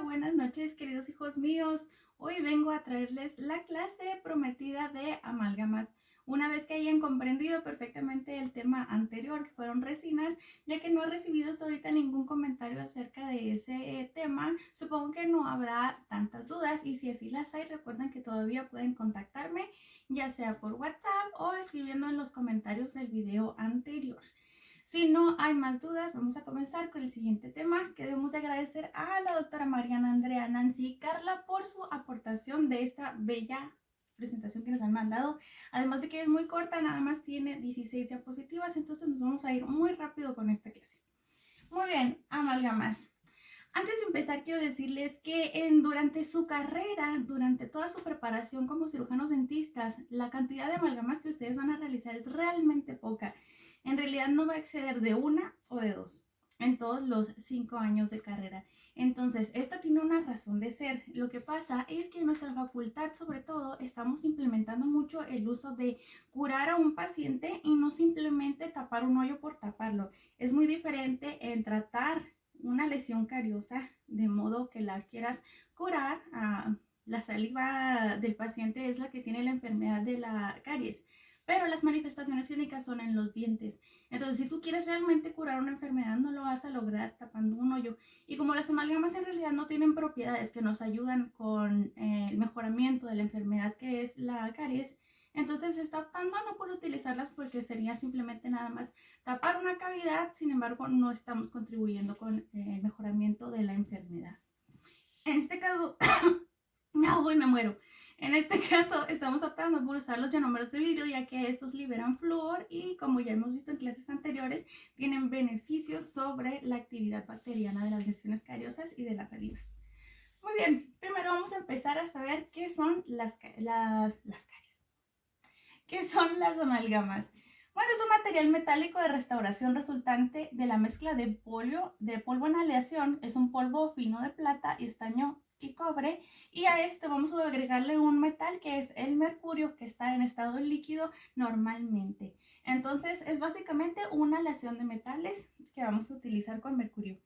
buenas noches, queridos hijos míos. Hoy vengo a traerles la clase prometida de amálgamas. Una vez que hayan comprendido perfectamente el tema anterior, que fueron resinas, ya que no he recibido hasta ahorita ningún comentario acerca de ese tema, supongo que no habrá tantas dudas, y si así las hay, recuerden que todavía pueden contactarme, ya sea por WhatsApp o escribiendo en los comentarios del video anterior. Si no hay más dudas, vamos a comenzar con el siguiente tema, que debemos de agradecer a la doctora Mariana, Andrea, Nancy y Carla por su aportación de esta bella presentación que nos han mandado. Además de que es muy corta, nada más tiene 16 diapositivas, entonces nos vamos a ir muy rápido con esta clase. Muy bien, amalgamas. Antes de empezar, quiero decirles que durante su carrera, durante toda su preparación como cirujanos dentistas, la cantidad de amalgamas que ustedes van a realizar es realmente poca. En realidad no va a exceder de una o de dos en todos los 5 años de carrera. Entonces, esta tiene una razón de ser. Lo que pasa es que en nuestra facultad, sobre todo, estamos implementando mucho el uso de curar a un paciente y no simplemente tapar un hoyo por taparlo. Es muy diferente en tratar una lesión cariosa de modo que la quieras curar. La saliva del paciente es la que tiene la enfermedad de la caries, pero las manifestaciones clínicas son en los dientes. Entonces, si tú quieres realmente curar una enfermedad, no lo vas a lograr tapando un hoyo. Y como las amalgamas en realidad no tienen propiedades que nos ayudan con el mejoramiento de la enfermedad que es la caries, entonces se está optando a no por utilizarlas porque sería simplemente nada más tapar una cavidad. Sin embargo, no estamos contribuyendo con el mejoramiento de la enfermedad. En este caso, no, me muero. En este caso, estamos optando por usar los ionómeros de vidrio, ya que estos liberan flúor y, como ya hemos visto en clases anteriores, tienen beneficios sobre la actividad bacteriana de las lesiones cariosas y de la saliva. Muy bien, primero vamos a empezar a saber qué son las caries. ¿Qué son las amalgamas? Bueno, es un material metálico de restauración resultante de la mezcla de polvo en aleación. Es un polvo fino de plata, estaño y cobre, y a este vamos a agregarle un metal que es el mercurio, que está en estado líquido normalmente. Entonces es básicamente una aleación de metales que vamos a utilizar con mercurio.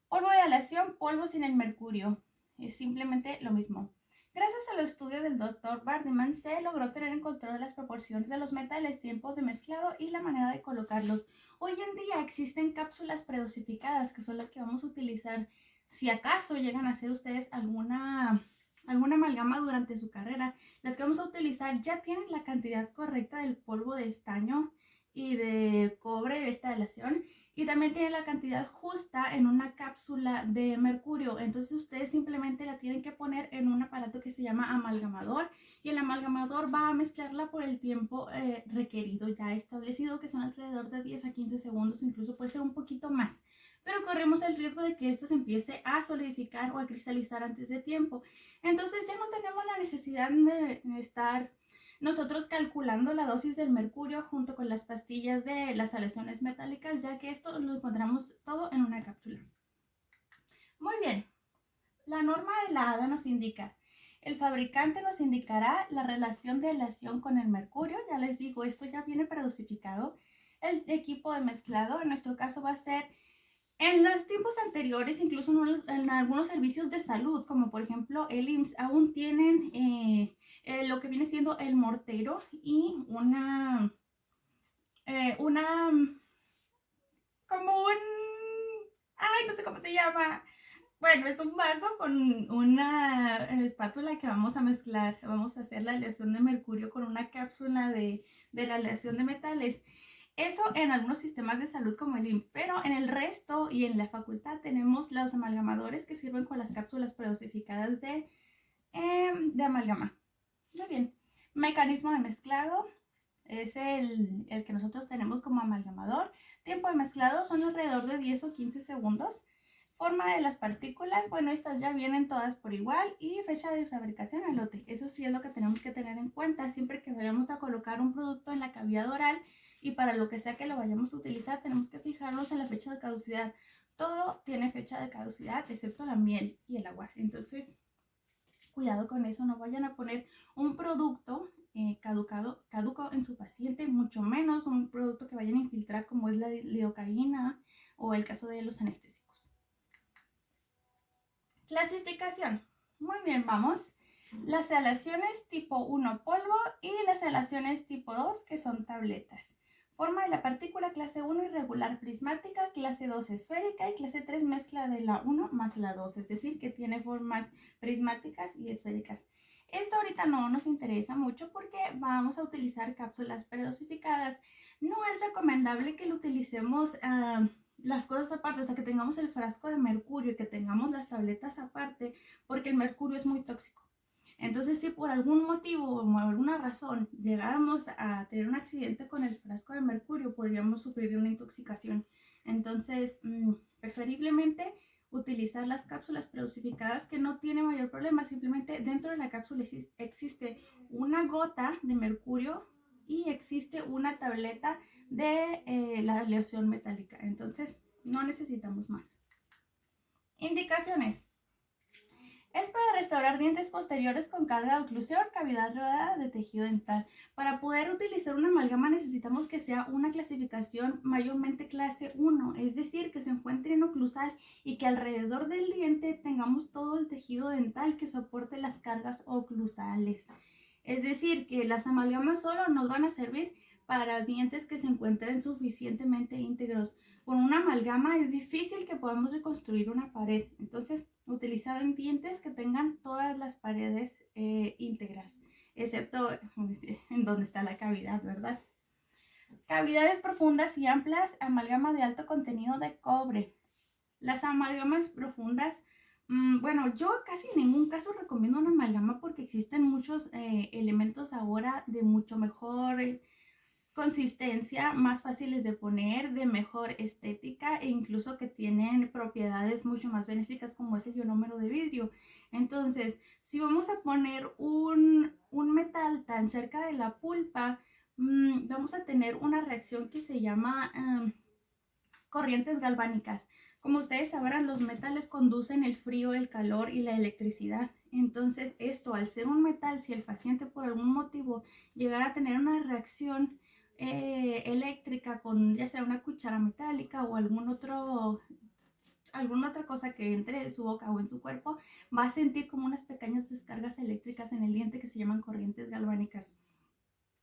Polvo de aleación, polvo sin el mercurio, es simplemente lo mismo. Gracias al estudio del Dr. Bardeman se logró tener en control de las proporciones de los metales, tiempos de mezclado y la manera de colocarlos. Hoy en día existen cápsulas predosificadas, que son las que vamos a utilizar si acaso llegan a hacer ustedes alguna amalgama durante su carrera. Las que vamos a utilizar ya tienen la cantidad correcta del polvo de estaño y de cobre de esta aleación, y también tiene la cantidad justa en una cápsula de mercurio. Entonces ustedes simplemente la tienen que poner en un aparato que se llama amalgamador, y el amalgamador va a mezclarla por el tiempo requerido ya establecido, que son alrededor de 10 a 15 segundos, incluso puede ser un poquito más, pero corremos el riesgo de que esto se empiece a solidificar o a cristalizar antes de tiempo. Entonces ya no tenemos la necesidad de estar nosotros calculando la dosis del mercurio junto con las pastillas de las aleaciones metálicas, ya que esto lo encontramos todo en una cápsula. Muy bien, la norma de la ADA nos indica: el fabricante nos indicará la relación de aleación con el mercurio. Ya les digo, esto ya viene predosificado. El equipo de mezclado, en nuestro caso, va a ser, en los tiempos anteriores, incluso en algunos servicios de salud, como por ejemplo el IMSS, aún tienen lo que viene siendo el mortero y como ay, no sé cómo se llama. Bueno, es un vaso con una espátula que vamos a mezclar. Vamos a hacer la aleación de mercurio con una cápsula de la aleación de metales. Eso en algunos sistemas de salud como el IMSS, pero en el resto y en la facultad tenemos los amalgamadores que sirven con las cápsulas predosificadas de amalgama. Muy bien. Mecanismo de mezclado es el que nosotros tenemos como amalgamador. Tiempo de mezclado son alrededor de 10 o 15 segundos. Forma de las partículas, bueno, estas ya vienen todas por igual, y fecha de fabricación al lote. Eso sí es lo que tenemos que tener en cuenta siempre que vayamos a colocar un producto en la cavidad oral, y para lo que sea que lo vayamos a utilizar tenemos que fijarnos en la fecha de caducidad. Todo tiene fecha de caducidad excepto la miel y el agua. Entonces, cuidado con eso, no vayan a poner un producto caduco en su paciente, mucho menos un producto que vayan a infiltrar como es la lidocaína o el caso de los anestésicos. Clasificación. Muy bien, vamos. Las aleaciones tipo 1 polvo y las aleaciones tipo 2 que son tabletas. Forma de la partícula clase 1 irregular prismática, clase 2 esférica y clase 3 mezcla de la 1 más la 2, es decir, que tiene formas prismáticas y esféricas. Esto ahorita no nos interesa mucho porque vamos a utilizar cápsulas predosificadas. No es recomendable que lo utilicemos las cosas aparte, o sea, que tengamos el frasco de mercurio y que tengamos las tabletas aparte, porque el mercurio es muy tóxico. Entonces, si por algún motivo o por alguna razón llegáramos a tener un accidente con el frasco de mercurio, podríamos sufrir de una intoxicación. Entonces, preferiblemente utilizar las cápsulas predosificadas, que no tiene mayor problema, simplemente dentro de la cápsula existe una gota de mercurio y existe una tableta de la aleación metálica. Entonces, no necesitamos más. Indicaciones. Es para restaurar dientes posteriores con carga de oclusión, cavidad rodada de tejido dental. Para poder utilizar una amalgama necesitamos que sea una clasificación mayormente clase 1, es decir, que se encuentre en oclusal y que alrededor del diente tengamos todo el tejido dental que soporte las cargas oclusales. Es decir, que las amalgamas solo nos van a servir para dientes que se encuentren suficientemente íntegros. Con una amalgama es difícil que podamos reconstruir una pared. Entonces, utilizar en dientes que tengan todas las paredes íntegras, excepto en donde está la cavidad, ¿verdad? Cavidades profundas y amplias, amalgama de alto contenido de cobre. Las amalgamas profundas, bueno, yo casi en ningún caso recomiendo una amalgama porque existen muchos elementos ahora de mucho mejor consistencia, más fáciles de poner, de mejor estética e incluso que tienen propiedades mucho más benéficas como es el ionómero de vidrio. Entonces, si vamos a poner un metal tan cerca de la pulpa, vamos a tener una reacción que se llama corrientes galvánicas. Como ustedes sabrán, los metales conducen el frío, el calor y la electricidad. Entonces, esto, al ser un metal, si el paciente por algún motivo llegara a tener una reacción eléctrica con ya sea una cuchara metálica o alguna otra cosa que entre en su boca o en su cuerpo, va a sentir como unas pequeñas descargas eléctricas en el diente que se llaman corrientes galvánicas,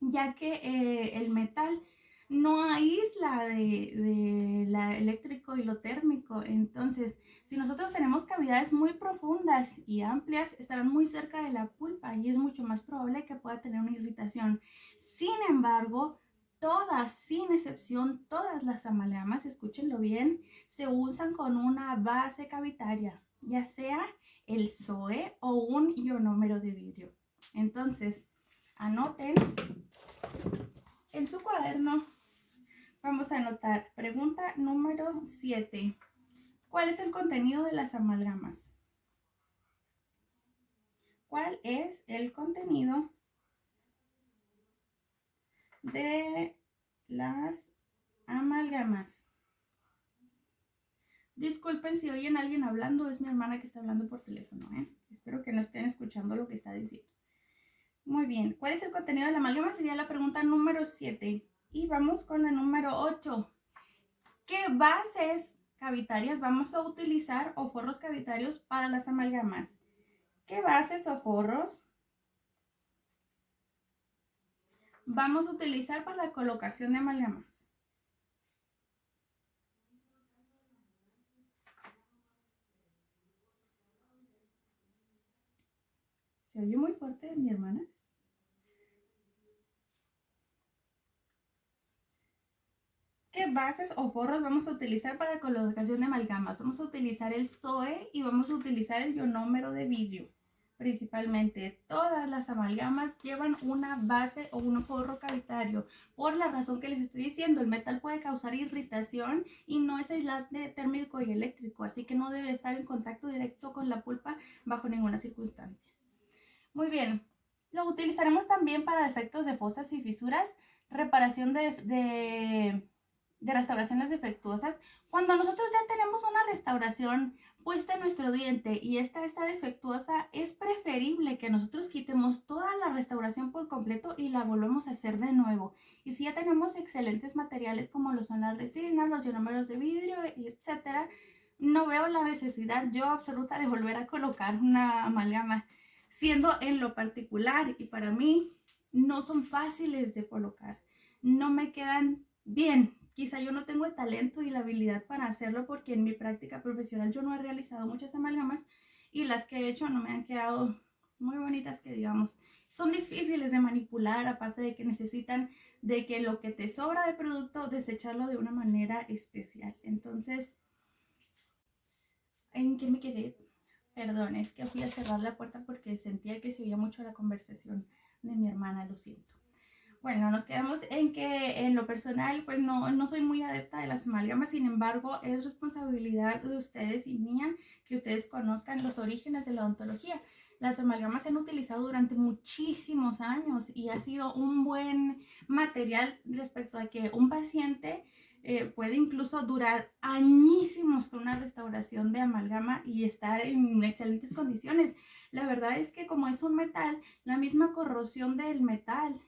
ya que el metal no aísla de la eléctrico y lo térmico. Entonces, si nosotros tenemos cavidades muy profundas y amplias, estarán muy cerca de la pulpa y es mucho más probable que pueda tener una irritación. Sin embargo, todas, sin excepción, todas las amalgamas, escúchenlo bien, se usan con una base cavitaria, ya sea el SOE o un ionómero de vidrio. Entonces, anoten en su cuaderno. Vamos a anotar pregunta número 7. ¿Cuál es el contenido de las amalgamas? ¿Cuál es el contenido de las amalgamas? Disculpen si oyen a alguien hablando, es mi hermana que está hablando por teléfono, Espero que no estén escuchando lo que está diciendo. Muy bien, ¿cuál es el contenido de la amalgama? Sería la pregunta número 7. Y vamos con la número 8. ¿Qué bases cavitarias vamos a utilizar o forros cavitarios para las amalgamas? ¿Qué bases o forros vamos a utilizar para la colocación de amalgamas? ¿Se oye muy fuerte mi hermana? ¿Qué bases o forros vamos a utilizar para la colocación de amalgamas? Vamos a utilizar el SOE y vamos a utilizar el ionómero de vidrio. Principalmente, todas las amalgamas llevan una base o un forro cavitario. Por la razón que les estoy diciendo, el metal puede causar irritación y no es aislante térmico y eléctrico, así que no debe estar en contacto directo con la pulpa bajo ninguna circunstancia. Muy bien, lo utilizaremos también para defectos de fosas y fisuras, reparación de restauraciones defectuosas. Cuando nosotros ya tenemos una restauración puesta en nuestro diente y esta está defectuosa, es preferible que nosotros quitemos toda la restauración por completo y la volvamos a hacer de nuevo. Y si ya tenemos excelentes materiales como lo son las resinas, los ionómeros de vidrio, etcétera, no veo la necesidad yo absoluta de volver a colocar una amalgama, siendo en lo particular y para mí no son fáciles de colocar, no me quedan bien. Quizá yo no tengo el talento y la habilidad para hacerlo porque en mi práctica profesional yo no he realizado muchas amalgamas y las que he hecho no me han quedado muy bonitas, que digamos. Son difíciles de manipular, aparte de que necesitan de que lo que te sobra de producto desecharlo de una manera especial. Entonces, ¿en qué me quedé? Perdón, es que fui a cerrar la puerta porque sentía que se oía mucho la conversación de mi hermana, lo siento. Bueno, nos quedamos en que en lo personal pues no soy muy adepta de las amalgamas, sin embargo es responsabilidad de ustedes y mía que ustedes conozcan los orígenes de la odontología. Las amalgamas se han utilizado durante muchísimos años y ha sido un buen material respecto a que un paciente puede incluso durar añísimos con una restauración de amalgama y estar en excelentes condiciones. La verdad es que como es un metal, la misma corrosión del metal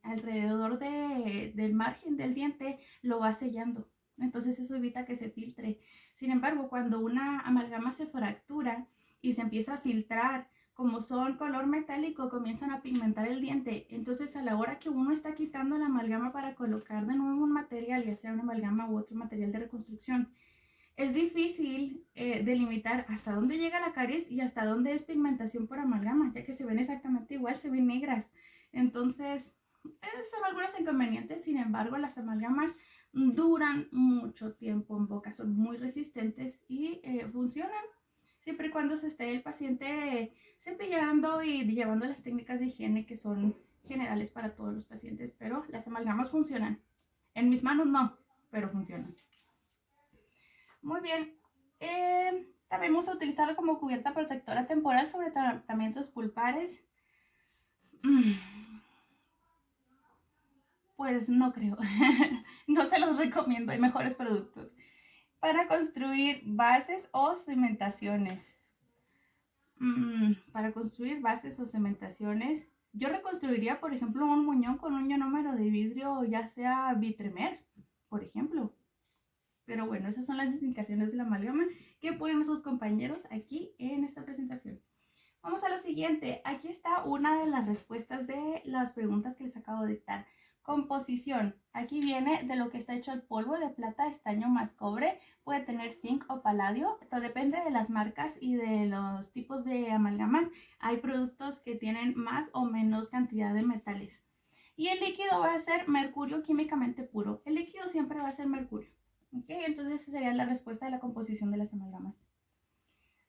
alrededor del margen del diente lo va sellando. Entonces eso evita que se filtre. Sin embargo, cuando una amalgama se fractura y se empieza a filtrar, como son color metálico, comienzan a pigmentar el diente. Entonces a la hora que uno está quitando la amalgama para colocar de nuevo un material, ya sea una amalgama u otro material de reconstrucción, es difícil delimitar hasta dónde llega la caries y hasta dónde es pigmentación por amalgama, ya que se ven exactamente igual, se ven negras. Entonces, son algunos inconvenientes. Sin embargo, las amalgamas duran mucho tiempo en boca, son muy resistentes y funcionan siempre y cuando se esté el paciente cepillando y llevando las técnicas de higiene que son generales para todos los pacientes. Pero las amalgamas funcionan. En mis manos no, pero funcionan. Muy bien. También vamos a utilizarlo como cubierta protectora temporal sobre tratamientos pulpares. Pues no creo. No se los recomiendo. Hay mejores productos. Para construir bases o cimentaciones. Para construir bases o cimentaciones, yo reconstruiría, por ejemplo, un muñón con un ionómero de vidrio, ya sea Vitremer, por ejemplo. Pero bueno, esas son las indicaciones de la amalgama que ponen sus compañeros aquí en esta presentación. Vamos a lo siguiente. Aquí está una de las respuestas de las preguntas que les acabo de dictar. Composición. Aquí viene de lo que está hecho el polvo de plata, estaño más cobre. Puede tener zinc o paladio. Esto depende de las marcas y de los tipos de amalgamas. Hay productos que tienen más o menos cantidad de metales. Y el líquido va a ser mercurio químicamente puro. El líquido siempre va a ser mercurio. ¿Okay? Entonces esa sería la respuesta de la composición de las amalgamas.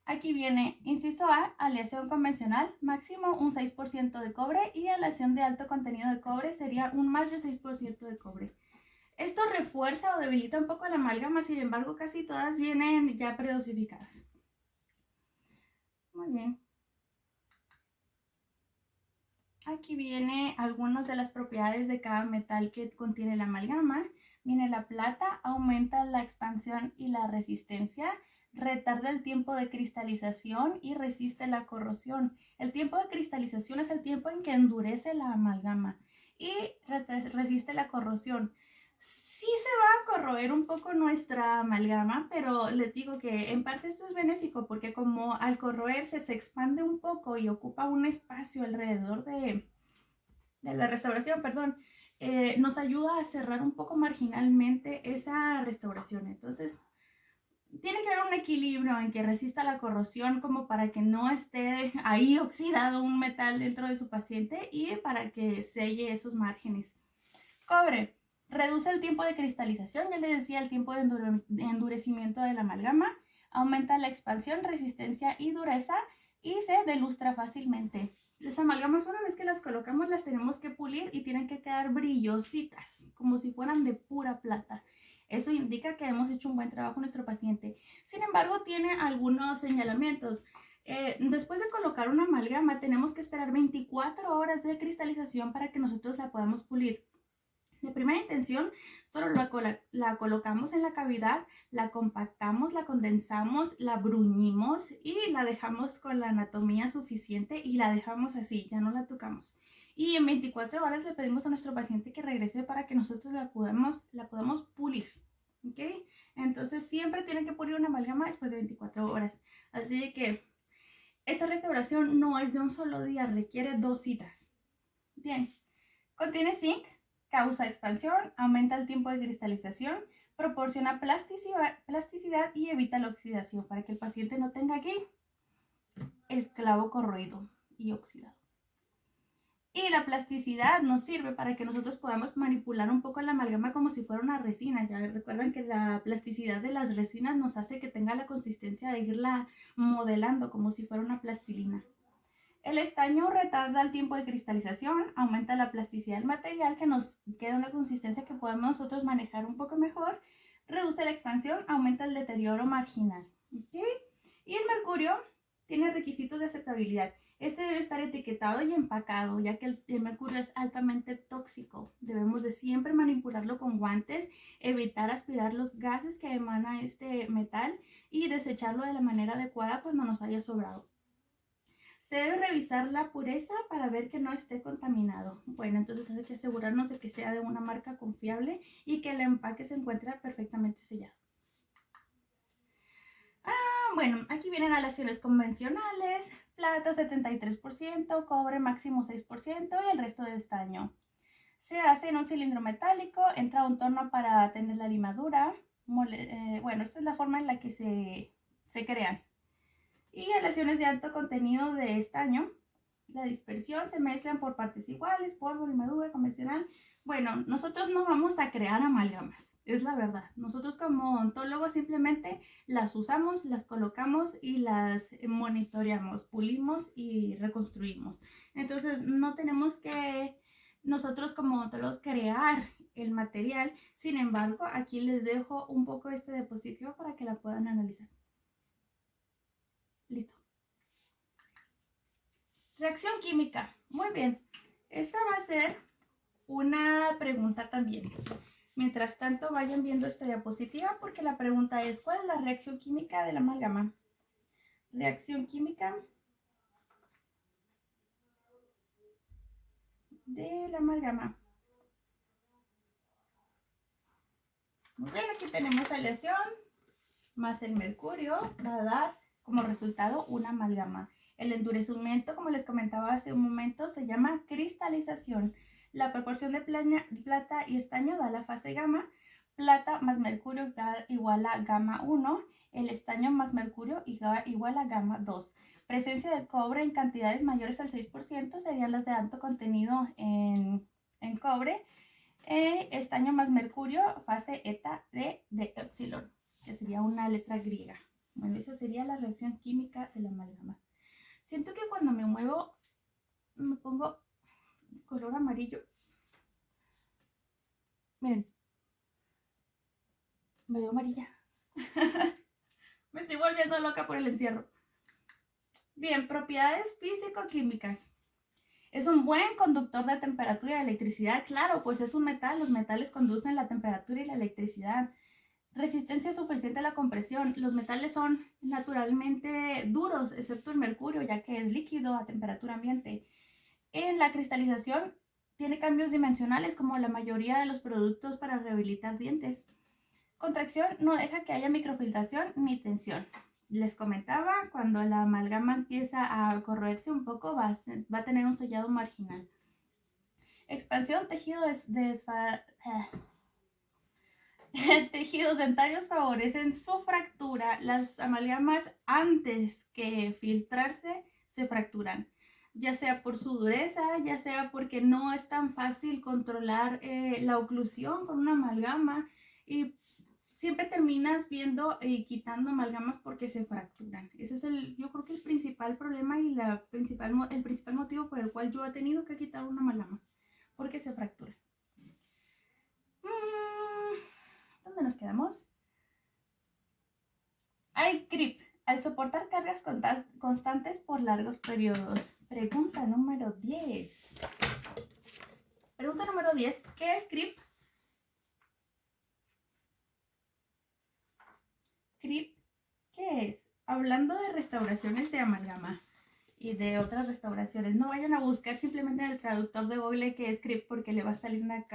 Aquí viene, inciso A, aleación convencional, máximo un 6% de cobre, y aleación de alto contenido de cobre sería un más de 6% de cobre. Esto refuerza o debilita un poco la amalgama, sin embargo casi todas vienen ya predosificadas. Muy bien. Aquí viene algunas de las propiedades de cada metal que contiene la amalgama. Viene la plata, aumenta la expansión y la resistencia, retarda el tiempo de cristalización y resiste la corrosión. El tiempo de cristalización es el tiempo en que endurece la amalgama y resiste la corrosión. Sí se va a corroer un poco nuestra amalgama, pero les digo que en parte esto es benéfico porque como al corroerse se expande un poco y ocupa un espacio alrededor de la restauración, perdón, nos ayuda a cerrar un poco marginalmente esa restauración. Entonces, tiene que haber un equilibrio en que resista la corrosión como para que no esté ahí oxidado un metal dentro de su paciente y para que selle esos márgenes. Cobre. Reduce el tiempo de cristalización, ya les decía, el tiempo de endurecimiento de la amalgama. Aumenta la expansión, resistencia y dureza y se delustra fácilmente. Las amalgamas, una vez que las colocamos, las tenemos que pulir y tienen que quedar brillositas, como si fueran de pura plata. Eso indica que hemos hecho un buen trabajo en nuestro paciente. Sin embargo, tiene algunos señalamientos. Después de colocar una amalgama, tenemos que esperar 24 horas de cristalización para que nosotros la podamos pulir. De primera intención, solo la colocamos en la cavidad, la compactamos, la condensamos, la bruñimos y la dejamos con la anatomía suficiente y la dejamos así, ya no la tocamos. Y en 24 horas le pedimos a nuestro paciente que regrese para que nosotros la podamos pulir. ¿ok? Entonces siempre tienen que poner una amalgama después de 24 horas. Así que esta restauración no es de un solo día, requiere 2 citas. Bien, contiene zinc, causa expansión, aumenta el tiempo de cristalización, proporciona plasticidad y evita la oxidación para que el paciente no tenga aquí el clavo corroído y oxidado. Y la plasticidad nos sirve para que nosotros podamos manipular un poco la amalgama como si fuera una resina. Ya recuerdan que la plasticidad de las resinas nos hace que tenga la consistencia de irla modelando como si fuera una plastilina. El estaño retarda el tiempo de cristalización, aumenta la plasticidad del material, que nos queda una consistencia que podemos nosotros manejar un poco mejor, reduce la expansión, aumenta el deterioro marginal. ¿Okay? Y el mercurio tiene requisitos de aceptabilidad. Este debe estar etiquetado y empacado, ya que el mercurio es altamente tóxico. Debemos de siempre manipularlo con guantes, evitar aspirar los gases que emana este metal y desecharlo de la manera adecuada cuando nos haya sobrado. Se debe revisar la pureza para ver que no esté contaminado. Bueno, entonces hay que asegurarnos de que sea de una marca confiable y que el empaque se encuentre perfectamente sellado. Bueno, aquí vienen aleaciones convencionales, plata 73%, cobre máximo 6% y el resto de estaño. Se hace en un cilindro metálico, entra un torno para tener la limadura. Bueno, esta es la forma en la que se crean. Y aleaciones de alto contenido de estaño. La dispersión se mezclan por partes iguales, polvo, limadura, convencional. Bueno, nosotros no vamos a crear amalgamas, es la verdad. Nosotros como odontólogos simplemente las usamos, las colocamos y las monitoreamos, pulimos y reconstruimos. Entonces no tenemos que nosotros como odontólogos crear el material. Sin embargo, aquí les dejo un poco este diapositivo para que la puedan analizar. Listo. Reacción química. Muy bien. Esta va a ser una pregunta también. Mientras tanto, vayan viendo esta diapositiva porque la pregunta es, ¿cuál es la reacción química de la amalgama? Reacción química de la amalgama. Muy bien, aquí tenemos aleación más el mercurio, va a dar como resultado una amalgama. El endurecimiento, como les comentaba hace un momento, se llama cristalización. La proporción de plata y estaño da la fase gamma. Plata más mercurio igual a gamma 1. El estaño más mercurio igual a gamma 2. Presencia de cobre en cantidades mayores al 6% serían las de alto contenido en cobre. Estaño más mercurio, fase eta de epsilon, que sería una letra griega. Bueno, esa sería la reacción química de la amalgama. Siento que cuando me muevo me pongo color amarillo. Miren, me veo amarilla. Me estoy volviendo loca por el encierro. Bien, propiedades físico-químicas. Es un buen conductor de temperatura y de electricidad. Claro, pues es un metal. Los metales conducen la temperatura y la electricidad. Resistencia suficiente a la compresión. Los metales son naturalmente duros, excepto el mercurio, ya que es líquido a temperatura ambiente. En la cristalización tiene cambios dimensionales como la mayoría de los productos para rehabilitar dientes. Contracción no deja que haya microfiltración ni tensión. Les comentaba, cuando la amalgama empieza a corroerse un poco, va a tener un sellado marginal. Expansión, tejidos dentarios favorecen su fractura. Las amalgamas, antes que filtrarse, se fracturan, ya sea por su dureza, ya sea porque no es tan fácil controlar la oclusión con una amalgama, y siempre terminas viendo y quitando amalgamas porque se fracturan. Ese es yo creo que el principal problema y el principal motivo por el cual yo he tenido que quitar una amalgama, porque se fractura. ¿Dónde nos quedamos? Hay grip al soportar cargas constantes por largos periodos. Pregunta número 10. Pregunta número 10. ¿Qué es grip? Grip, ¿qué es? Hablando de restauraciones de amalgama y de otras restauraciones, no vayan a buscar simplemente en el traductor de Google qué es grip, porque le va a salir una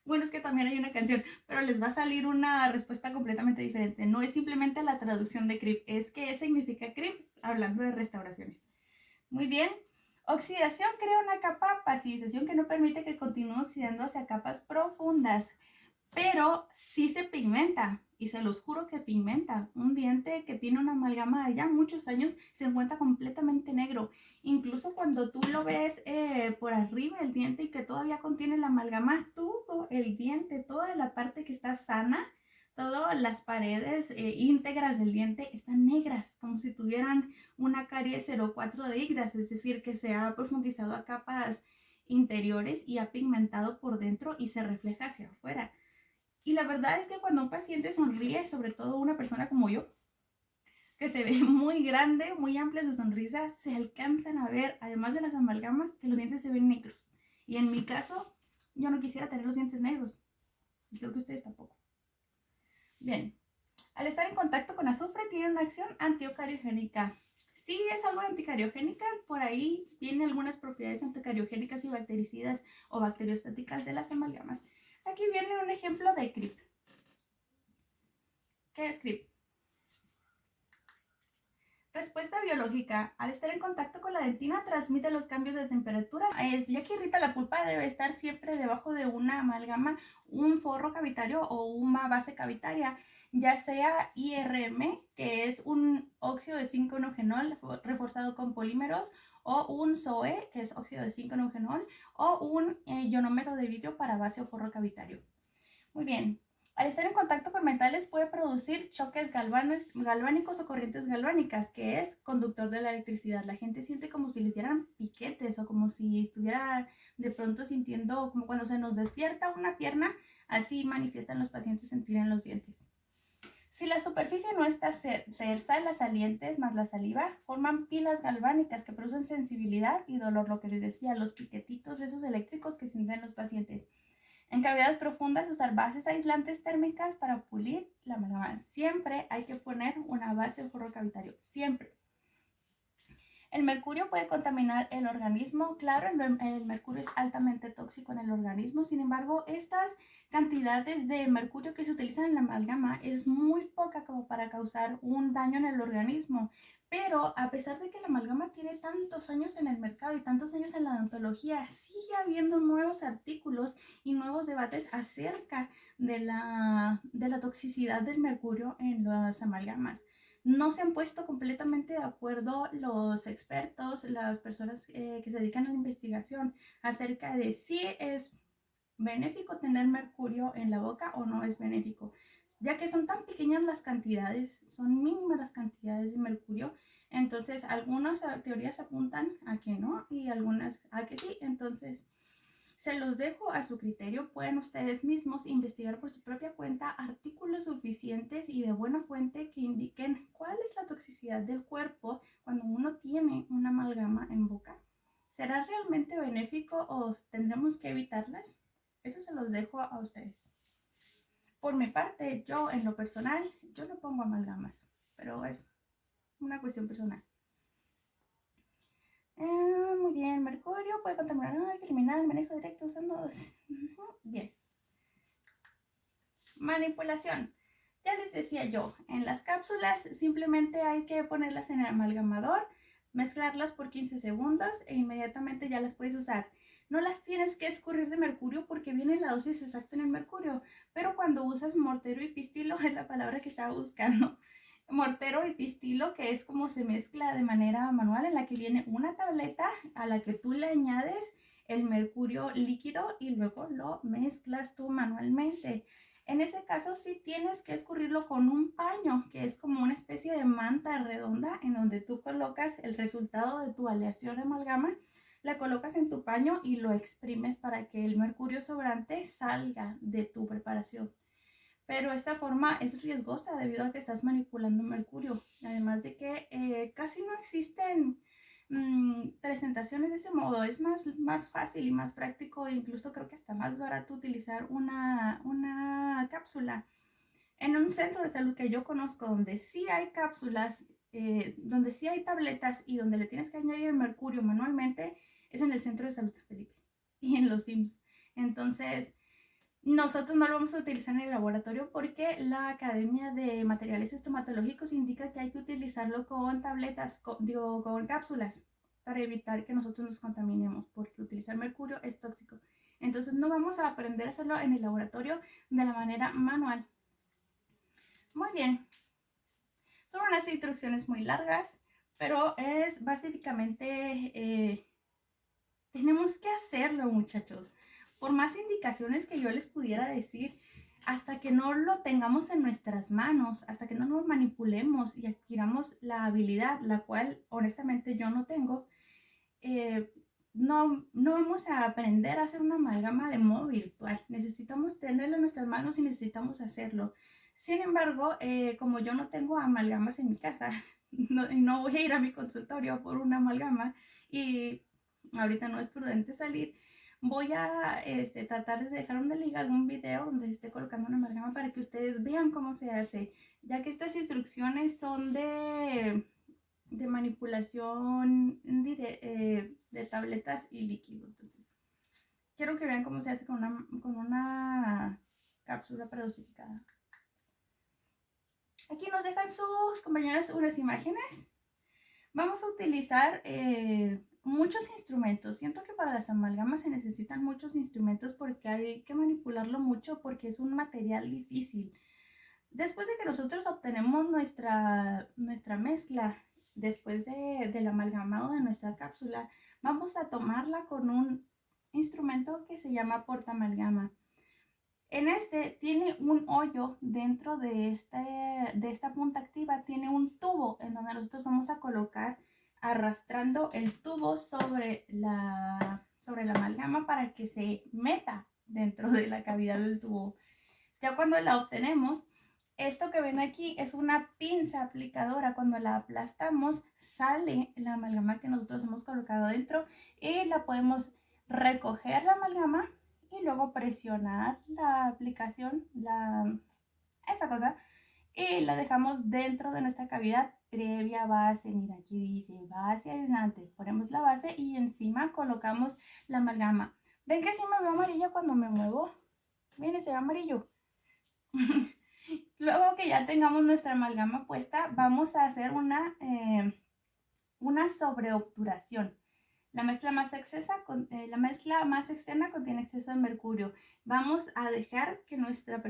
Bueno, es que también hay una canción, pero les va a salir una respuesta completamente diferente. No es simplemente la traducción de CRIP, es qué significa CRIP hablando de restauraciones. Muy bien. Oxidación crea una capa, pasivización que no permite que continúe oxidando hacia capas profundas, pero sí se pigmenta, y se los juro que pigmenta. Un diente que tiene una amalgama de ya muchos años se encuentra completamente negro. Incluso cuando tú lo ves por arriba el diente y que todavía contiene la amalgama, todo el diente, toda la parte que está sana, todas las paredes íntegras del diente están negras, como si tuvieran una caries 04 de IGDAS, es decir, que se ha profundizado a capas interiores y ha pigmentado por dentro y se refleja hacia afuera. Y la verdad es que cuando un paciente sonríe, sobre todo una persona como yo, que se ve muy grande, muy amplia su sonrisa, se alcanzan a ver, además de las amalgamas, que los dientes se ven negros. Y en mi caso, yo no quisiera tener los dientes negros. Y creo que ustedes tampoco. Bien, al estar en contacto con azufre tiene una acción antiocariogénica. Sí, es algo anticariogénica, por ahí vienen algunas propiedades anticariogénicas y bactericidas o bacteriostáticas de las amalgamas. Aquí viene un ejemplo de CRIP. ¿Qué es CRIP? Respuesta biológica. Al estar en contacto con la dentina, transmite los cambios de temperatura. Ya que irrita la pulpa, debe estar siempre debajo de una amalgama, un forro cavitario o una base cavitaria, ya sea IRM, que es un óxido de zinc eugenol reforzado con polímeros, o un SOE, que es óxido de zinc eugenol, o un ionómero de vidrio para base o forro cavitario. Muy bien. Al estar en contacto con metales puede producir choques galvánicos o corrientes galvánicas, que es conductor de la electricidad. La gente siente como si les dieran piquetes o como si estuviera de pronto sintiendo como cuando se nos despierta una pierna, así manifiestan los pacientes sentir en los dientes. Si la superficie no está tersa, las salientes más la saliva forman pilas galvánicas que producen sensibilidad y dolor, lo que les decía, los piquetitos esos eléctricos que sienten los pacientes. En cavidades profundas, usar bases aislantes térmicas para pulir la amalgama. Siempre hay que poner una base de forro cavitario, siempre. El mercurio puede contaminar el organismo. Claro, el mercurio es altamente tóxico en el organismo. Sin embargo, estas cantidades de mercurio que se utilizan en la amalgama es muy poca como para causar un daño en el organismo. Pero a pesar de que la amalgama tiene tantos años en el mercado y tantos años en la odontología, sigue habiendo nuevos artículos y nuevos debates acerca de la toxicidad del mercurio en las amalgamas. No se han puesto completamente de acuerdo los expertos, las personas que se dedican a la investigación acerca de si es benéfico tener mercurio en la boca o no es benéfico, ya que son tan pequeñas las cantidades, son mínimas las cantidades de mercurio. Entonces algunas teorías apuntan a que no y algunas a que sí. Entonces se los dejo a su criterio. Pueden ustedes mismos investigar por su propia cuenta artículos suficientes y de buena fuente que indiquen cuál es la toxicidad del cuerpo cuando uno tiene una amalgama en boca. ¿Será realmente benéfico o tendremos que evitarlas? Eso se los dejo a ustedes. Por mi parte, yo en lo personal, yo no pongo amalgamas, pero es una cuestión personal. Muy bien, mercurio puede contaminar, hay que eliminar el manejo directo usando... Bien. Manipulación. Ya les decía yo, en las cápsulas simplemente hay que ponerlas en el amalgamador, mezclarlas por 15 segundos e inmediatamente ya las puedes usar. No las tienes que escurrir de mercurio porque viene la dosis exacta en el mercurio, pero cuando usas mortero y pistilo, es la palabra que estaba buscando, mortero y pistilo, que es como se mezcla de manera manual, en la que viene una tableta a la que tú le añades el mercurio líquido y luego lo mezclas tú manualmente. En ese caso sí tienes que escurrirlo con un paño, que es como una especie de manta redonda en donde tú colocas el resultado de tu aleación de amalgama, la colocas en tu paño y lo exprimes para que el mercurio sobrante salga de tu preparación. Pero esta forma es riesgosa debido a que estás manipulando mercurio. Además de que casi no existen presentaciones de ese modo. Es más fácil y más práctico, incluso creo que hasta más barato utilizar una cápsula. En un centro de salud que yo conozco donde sí hay cápsulas, donde sí hay tabletas y donde le tienes que añadir el mercurio manualmente, es en el centro de salud de Felipe y en los IMSS. Entonces, nosotros no lo vamos a utilizar en el laboratorio porque la Academia de Materiales Estomatológicos indica que hay que utilizarlo con tabletas, con cápsulas, para evitar que nosotros nos contaminemos, porque utilizar mercurio es tóxico. Entonces no vamos a aprender a hacerlo en el laboratorio de la manera manual. Muy bien. Son unas instrucciones muy largas, pero es básicamente, tenemos que hacerlo, muchachos. Por más indicaciones que yo les pudiera decir, hasta que no lo tengamos en nuestras manos, hasta que no nos manipulemos y adquiramos la habilidad, la cual honestamente yo no tengo, no vamos a aprender a hacer una amalgama de modo virtual. Necesitamos tenerlo en nuestras manos y necesitamos hacerlo. Sin embargo, como yo no tengo amalgamas en mi casa, no voy a ir a mi consultorio por una amalgama y ahorita no es prudente salir, voy a tratar de dejar una liga, algún video donde se esté colocando una amalgama para que ustedes vean cómo se hace, ya que estas instrucciones son de manipulación de tabletas y líquido. Entonces, quiero que vean cómo se hace con una cápsula predosificada. Aquí nos dejan sus compañeros unas imágenes. Vamos a utilizar muchos instrumentos. Siento que para las amalgamas se necesitan muchos instrumentos porque hay que manipularlo mucho porque es un material difícil. Después de que nosotros obtenemos nuestra mezcla, después del amalgamado de nuestra cápsula, vamos a tomarla con un instrumento que se llama portaamalgama. En este tiene un hoyo dentro de esta punta activa, tiene un tubo en donde nosotros vamos a colocar arrastrando el tubo sobre la amalgama para que se meta dentro de la cavidad del tubo. Ya cuando la obtenemos, esto que ven aquí es una pinza aplicadora. Cuando la aplastamos, sale la amalgama que nosotros hemos colocado dentro y la podemos recoger la amalgama y luego presionar la aplicación, esa cosa, y la dejamos dentro de nuestra cavidad previa base. Mira, aquí dice base aislante. Ponemos la base y encima colocamos la amalgama. ¿Ven que sí me veo amarilla cuando me muevo? Miren, se ve amarillo. Luego que ya tengamos nuestra amalgama puesta, vamos a hacer una sobreobturación. La mezcla más externa contiene exceso de mercurio. Vamos a dejar que nuestra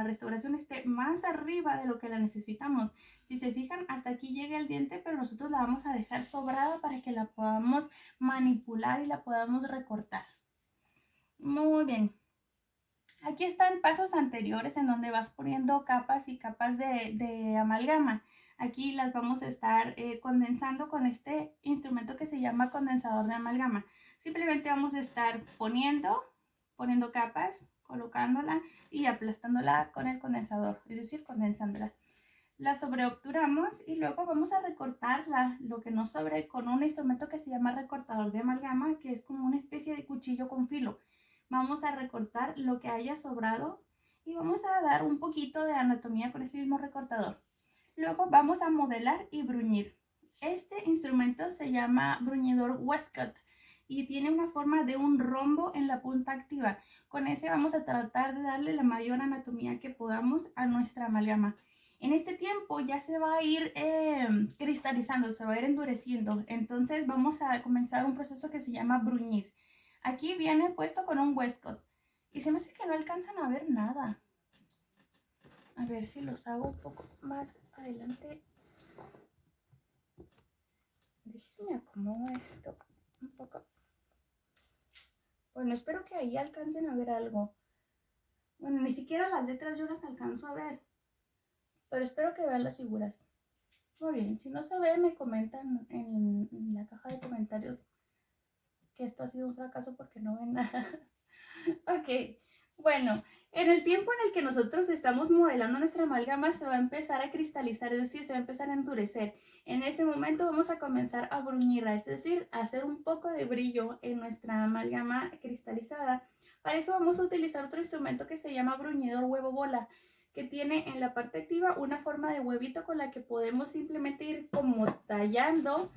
restauración esté más arriba de lo que la necesitamos. Si se fijan, hasta aquí llega el diente, pero nosotros la vamos a dejar sobrada para que la podamos manipular y la podamos recortar. Muy bien. Aquí están pasos anteriores en donde vas poniendo capas y capas de amalgama. Aquí las vamos a estar condensando con este instrumento que se llama condensador de amalgama. Simplemente vamos a estar poniendo capas, colocándola y aplastándola con el condensador, es decir, condensándola. La sobreobturamos y luego vamos a recortarla, lo que nos sobre, con un instrumento que se llama recortador de amalgama, que es como una especie de cuchillo con filo. Vamos a recortar lo que haya sobrado y vamos a dar un poquito de anatomía con ese mismo recortador. Luego vamos a modelar y bruñir. Este instrumento se llama bruñidor Westcott y tiene una forma de un rombo en la punta activa. Con ese vamos a tratar de darle la mayor anatomía que podamos a nuestra amalgama. En este tiempo ya se va a ir cristalizando, se va a ir endureciendo. Entonces vamos a comenzar un proceso que se llama bruñir. Aquí viene puesto con un Westcott y se me hace que no alcanzan a ver nada. A ver si los hago un poco más adelante. Déjenme acomodar esto un poco. Bueno, espero que ahí alcancen a ver algo. Bueno, ni siquiera las letras yo las alcanzo a ver, pero espero que vean las figuras. Muy bien, si no se ve, me comentan en la caja de comentarios que esto ha sido un fracaso porque no ven nada. Ok, bueno, en el tiempo en el que nosotros estamos modelando nuestra amalgama se va a empezar a cristalizar, es decir, se va a empezar a endurecer. En ese momento vamos a comenzar a bruñirla, es decir, a hacer un poco de brillo en nuestra amalgama cristalizada. Para eso vamos a utilizar otro instrumento que se llama bruñidor huevo bola, que tiene en la parte activa una forma de huevito con la que podemos simplemente ir como tallando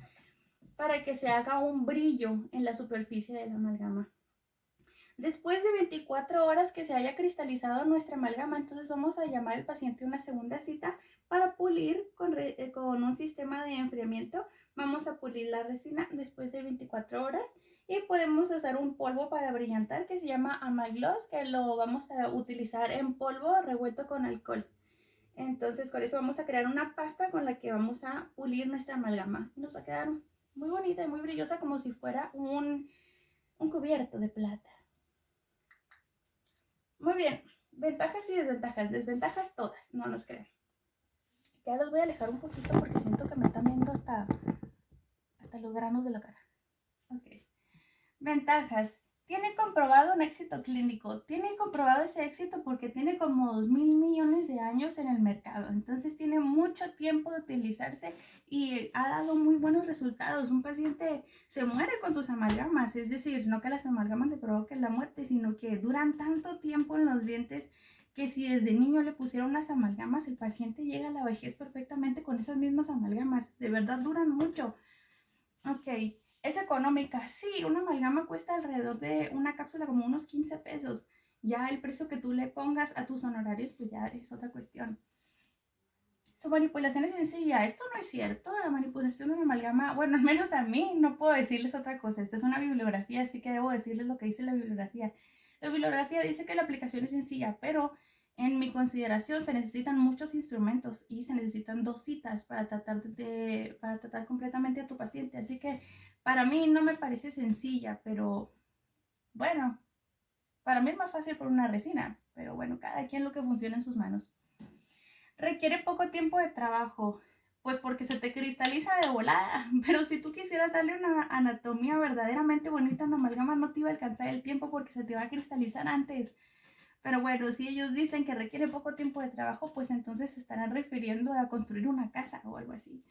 para que se haga un brillo en la superficie de la amalgama. Después de 24 horas que se haya cristalizado nuestra amalgama, entonces vamos a llamar al paciente a una segunda cita para pulir con un sistema de enfriamiento. Vamos a pulir la resina después de 24 horas y podemos usar un polvo para brillantar que se llama Amagloss, que lo vamos a utilizar en polvo revuelto con alcohol. Entonces con eso vamos a crear una pasta con la que vamos a pulir nuestra amalgama. Y nos va a quedar muy bonita y muy brillosa, como si fuera un cubierto de plata. Muy bien, ventajas y desventajas. Desventajas todas, no nos crean. Ya los voy a alejar un poquito porque siento que me están viendo hasta los granos de la cara. Ok. Ventajas. Tiene comprobado un éxito clínico. Tiene comprobado ese éxito porque tiene como 2.000 millones de años en el mercado. Entonces tiene mucho tiempo de utilizarse y ha dado muy buenos resultados. Un paciente se muere con sus amalgamas. Es decir, no que las amalgamas le provoquen la muerte, sino que duran tanto tiempo en los dientes que si desde niño le pusieron unas amalgamas, el paciente llega a la vejez perfectamente con esas mismas amalgamas. De verdad duran mucho. Ok, es económica. Sí, una amalgama cuesta alrededor de una cápsula como unos 15 pesos. Ya el precio que tú le pongas a tus honorarios, pues ya es otra cuestión. Su manipulación es sencilla. Esto no es cierto. La manipulación de una amalgama, bueno, al menos a mí no puedo decirles otra cosa. Esta es una bibliografía, así que debo decirles lo que dice la bibliografía. La bibliografía dice que la aplicación es sencilla, pero en mi consideración se necesitan muchos instrumentos y se necesitan 2 citas para tratar completamente a tu paciente. Así que para mí no me parece sencilla, pero bueno, para mí es más fácil por una resina. Pero bueno, cada quien lo que funciona en sus manos. Requiere poco tiempo de trabajo, pues porque se te cristaliza de volada. Pero si tú quisieras darle una anatomía verdaderamente bonita a una amalgama, no te iba a alcanzar el tiempo porque se te va a cristalizar antes. Pero bueno, si ellos dicen que requiere poco tiempo de trabajo, pues entonces se estarán refiriendo a construir una casa o algo así.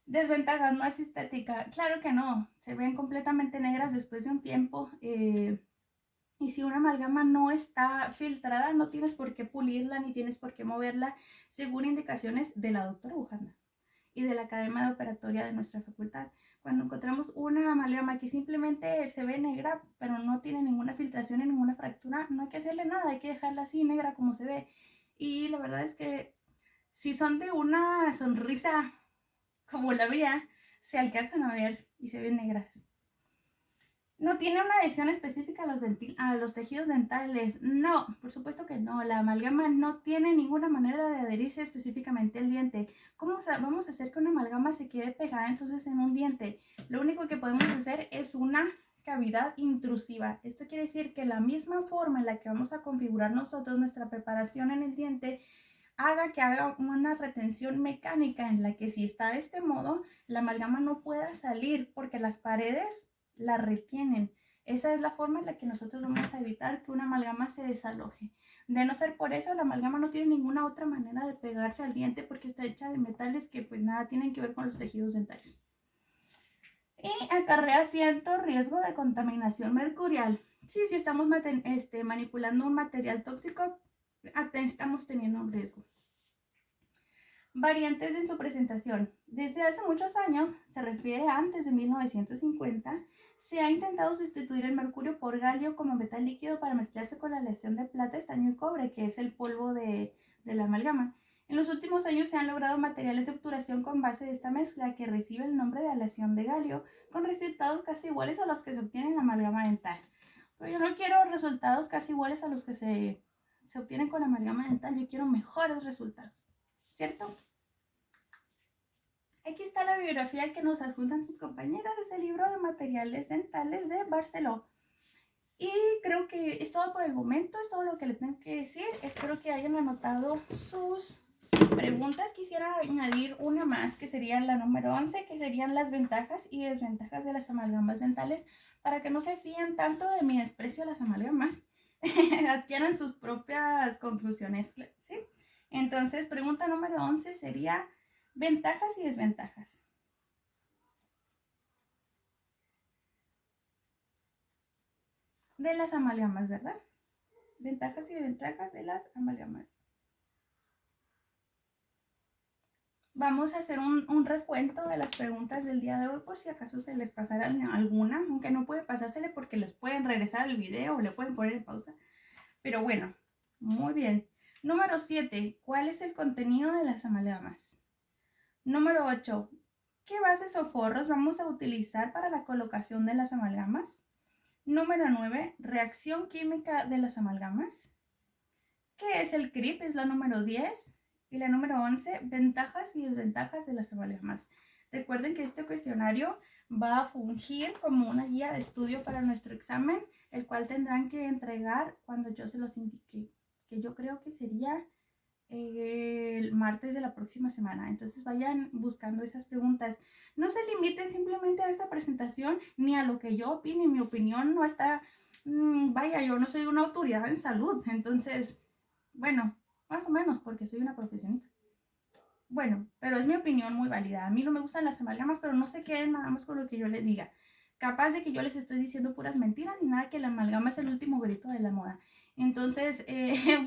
Desventajas, no es estética. Claro que no, se ven completamente negras después de un tiempo. Y si una amalgama no está filtrada, no tienes por qué pulirla ni tienes por qué moverla según indicaciones de la doctora Bujanda y de la Academia de Operatoria de nuestra facultad. Cuando encontramos una amalgama que simplemente se ve negra, pero no tiene ninguna filtración ni ninguna fractura, no hay que hacerle nada, hay que dejarla así negra como se ve. Y la verdad es que si son de una sonrisa como la mía, se alcanzan a ver y se ven negras. No tiene una adhesión específica a los tejidos dentales. No, por supuesto que no. La amalgama no tiene ninguna manera de adherirse específicamente al diente. ¿Cómo vamos a hacer que una amalgama se quede pegada entonces en un diente? Lo único que podemos hacer es una cavidad intrusiva. Esto quiere decir que la misma forma en la que vamos a configurar nosotros nuestra preparación en el diente haga que haga una retención mecánica en la que si está de este modo, la amalgama no pueda salir porque las paredes la retienen. Esa es la forma en la que nosotros vamos a evitar que una amalgama se desaloje. De no ser por eso, la amalgama no tiene ninguna otra manera de pegarse al diente porque está hecha de metales que pues nada tienen que ver con los tejidos dentarios. Y acarrea cierto riesgo de contaminación mercurial. Sí, si estamos manipulando un material tóxico, estamos teniendo un riesgo. Variantes en su presentación. Desde hace muchos años, se refiere a antes de 1950, se ha intentado sustituir el mercurio por galio como metal líquido para mezclarse con la aleación de plata, estaño y cobre, que es el polvo de la amalgama. En los últimos años se han logrado materiales de obturación con base de esta mezcla que recibe el nombre de aleación de galio, con resultados casi iguales a los que se obtienen en la amalgama dental. Pero yo no quiero resultados casi iguales a los que se obtienen con la amalgama dental, yo quiero mejores resultados, ¿cierto? Aquí está la bibliografía que nos adjuntan sus compañeras, es el libro de materiales dentales de Barceló. Y creo que es todo por el momento, es todo lo que les tengo que decir. Espero que hayan anotado sus preguntas. Quisiera añadir una más, que sería la número 11, que serían las ventajas y desventajas de las amalgamas dentales, para que no se fíen tanto de mi desprecio a las amalgamas, adquieran sus propias conclusiones, ¿sí? Entonces, pregunta número 11 sería ventajas y desventajas. De las amalgamas, ¿verdad? Ventajas y desventajas de las amalgamas. vamos a hacer un recuento de las preguntas del día de hoy por si acaso se les pasara alguna, aunque no puede pasársele porque les pueden regresar el video o le pueden poner en pausa. Pero bueno, muy bien. Número 7. ¿Cuál es el contenido de las amalgamas? Número 8. ¿Qué bases o forros vamos a utilizar para la colocación de las amalgamas? Número 9. Reacción química de las amalgamas. ¿Qué es el CRIP? Es la número 10. Y la número 11. Ventajas y desventajas de las amalgamas. Recuerden que este cuestionario va a fungir como una guía de estudio para nuestro examen, el cual tendrán que entregar cuando yo se los indique, que yo creo que sería el martes de la próxima semana. Entonces vayan buscando esas preguntas. No se limiten simplemente a esta presentación ni a lo que yo opine. Mi opinión no está, vaya, yo no soy una autoridad en salud. Entonces, bueno, más o menos porque soy una profesionista. Bueno, pero es mi opinión muy válida. A mí no me gustan las amalgamas, pero no se queden nada más con lo que yo les diga. Capaz de que yo les estoy diciendo puras mentiras y nada, que la amalgama es el último grito de la moda. Entonces,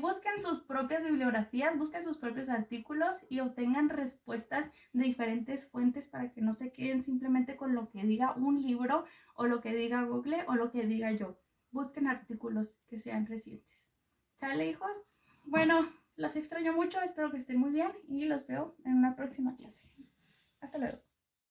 busquen sus propias bibliografías, busquen sus propios artículos y obtengan respuestas de diferentes fuentes para que no se queden simplemente con lo que diga un libro o lo que diga Google o lo que diga yo. Busquen artículos que sean recientes. ¿Sale, hijos? Bueno, los extraño mucho, espero que estén muy bien y los veo en una próxima clase. Hasta luego.